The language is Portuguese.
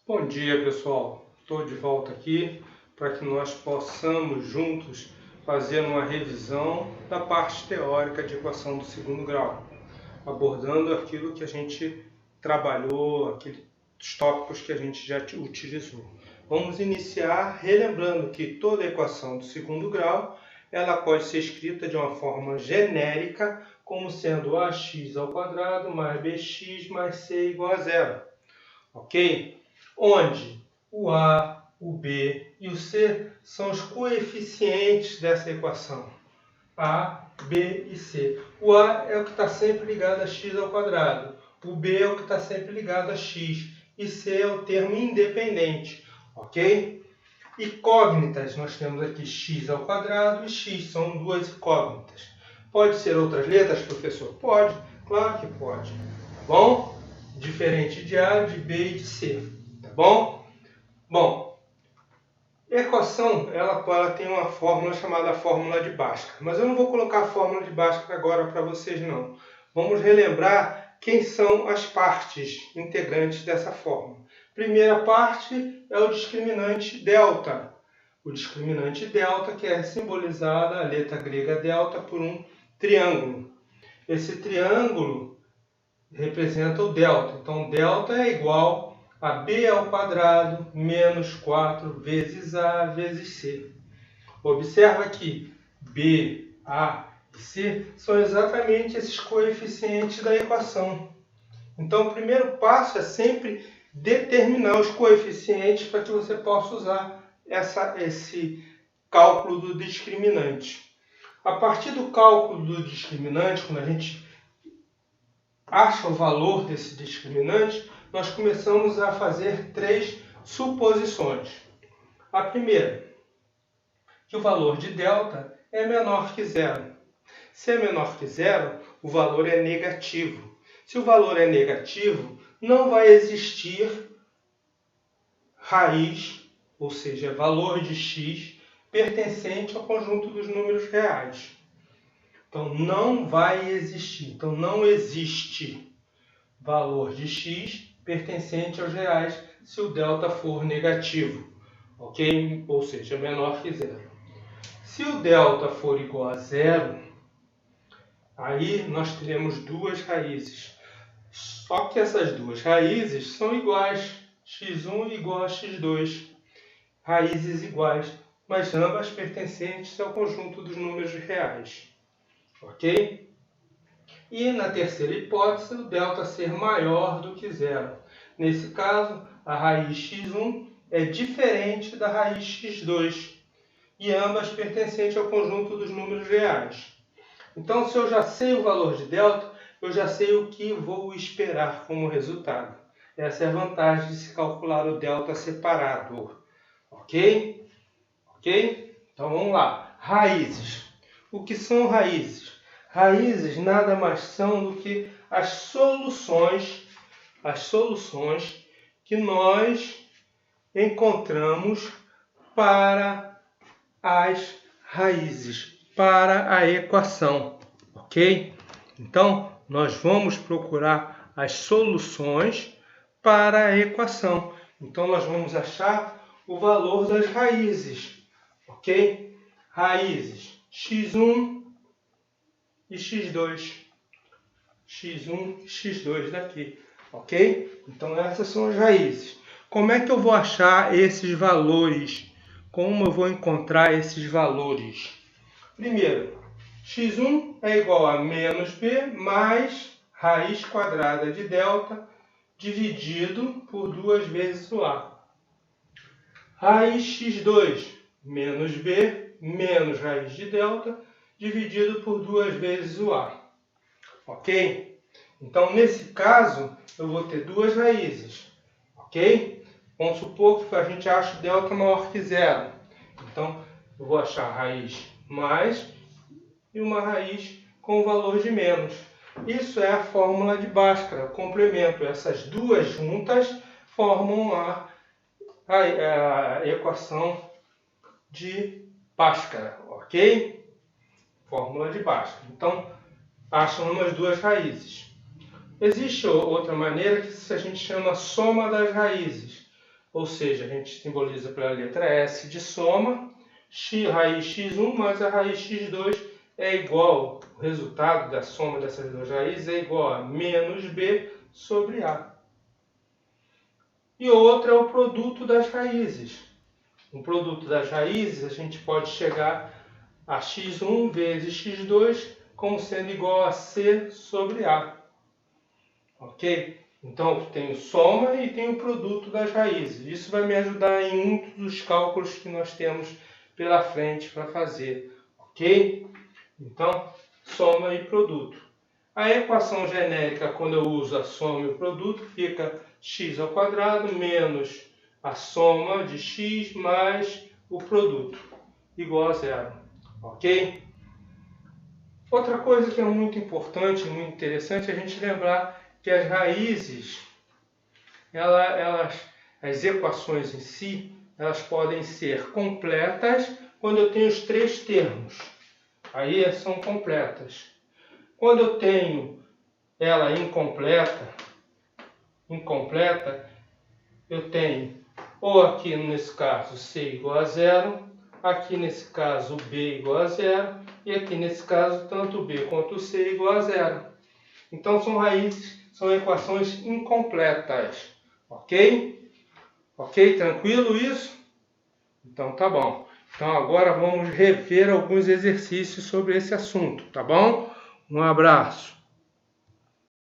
Bom dia, pessoal. Estou de volta aqui para que nós possamos juntos fazer uma revisão da parte teórica de equação do segundo grau, abordando aquilo que a gente trabalhou, aqueles tópicos que a gente já utilizou. Vamos iniciar relembrando que toda equação do segundo grau ela pode ser escrita de uma forma genérica, como sendo ax ao quadrado mais bx mais c igual a zero. Ok? Onde o a, o b e o c são os coeficientes dessa equação. A, b e c. O a é o que está sempre ligado a x ao quadrado. O b é o que está sempre ligado a x. E c é o termo independente. Ok? Incógnitas, nós temos aqui x ao quadrado e x, são duas incógnitas. Pode ser outras letras, professor? Pode, claro que pode. Tá bom? Diferente de A, de B e de C. Tá bom? Bom, a equação ela tem uma fórmula chamada fórmula de Bhaskara. Mas eu não vou colocar a fórmula de Bhaskara agora para vocês, não. Vamos relembrar quem são as partes integrantes dessa fórmula. Primeira parte é o discriminante delta. O discriminante delta que é simbolizada, a letra grega delta, por um triângulo. Esse triângulo representa o delta. Então, delta é igual a b ao quadrado menos 4 vezes a vezes c. Observa que b, a e c são exatamente esses coeficientes da equação. Então, o primeiro passo é sempre determinar os coeficientes para que você possa usar esse cálculo do discriminante. A partir do cálculo do discriminante, quando a gente acha o valor desse discriminante, nós começamos a fazer três suposições. A primeira, que o valor de delta é menor que zero. Se é menor que zero, o valor é negativo. Se o valor é negativo, não vai existir raiz, ou seja, valor de x, pertencente ao conjunto dos números reais. Então, não vai existir. Então, não existe valor de x pertencente aos reais se o delta for negativo, ok? Ou seja, menor que zero. Se o delta for igual a zero, aí nós teremos duas raízes. Só que essas duas raízes são iguais. x1 igual a x2. Raízes iguais, mas ambas pertencentes ao conjunto dos números reais. Ok? E na terceira hipótese, o delta ser maior do que zero. Nesse caso, a raiz x1 é diferente da raiz x2 e ambas pertencentes ao conjunto dos números reais. Então, se eu já sei o valor de delta, eu já sei o que vou esperar como resultado. Essa é a vantagem de se calcular o delta separado. Ok? Ok? Então, vamos lá. Raízes. O que são raízes? Raízes nada mais são do que as soluções que nós encontramos para as raízes, para a equação, ok? Então, nós vamos procurar as soluções para a equação. Então, nós vamos achar o valor das raízes, ok? Raízes x1 e x2. x1 e x2 daqui, ok? Então, essas são as raízes. Como é que eu vou achar esses valores? Como eu vou encontrar esses valores? Primeiro, x1 é igual a menos b mais raiz quadrada de delta dividido por 2 vezes o a. Raiz x2 menos b menos raiz de delta dividido por 2 vezes o a. Ok? Então, nesse caso, eu vou ter duas raízes. Ok? Vamos supor que a gente acha o delta maior que zero. Então, eu vou achar a raiz mais e uma raiz com o valor de menos. Isso é a fórmula de Bhaskara, complemento. Essas duas juntas formam a equação de Bhaskara, ok? Fórmula de Bhaskara. Então, acham as duas raízes. Existe outra maneira que a gente chama soma das raízes. ou seja, a gente simboliza pela letra S de soma, raiz x1 mais a raiz x2 é igual, o resultado da soma dessas duas raízes é igual a menos b sobre a. E outra é o produto das raízes. O produto das raízes a gente pode chegar a x1 vezes x2 como sendo igual a c sobre a. Ok? Então eu tenho soma e tenho produto das raízes. Isso vai me ajudar em muitos dos cálculos que nós temos pela frente para fazer. Ok? Então, soma e produto. A equação genérica, quando eu uso a soma e o produto, fica x ao quadrado menos a soma de x mais o produto, igual a zero. Ok? Outra coisa que é muito importante, muito interessante, é a gente lembrar que as raízes, as equações em si, elas podem ser completas quando eu tenho os três termos. Aí são completas. Quando eu tenho ela incompleta, eu tenho ou aqui nesse caso c igual a zero, aqui nesse caso b igual a zero, e aqui nesse caso tanto b quanto c igual a zero. Então são equações incompletas. Ok? Ok? Tranquilo isso? Então tá bom. Então agora vamos rever alguns exercícios sobre esse assunto, tá bom? Um abraço.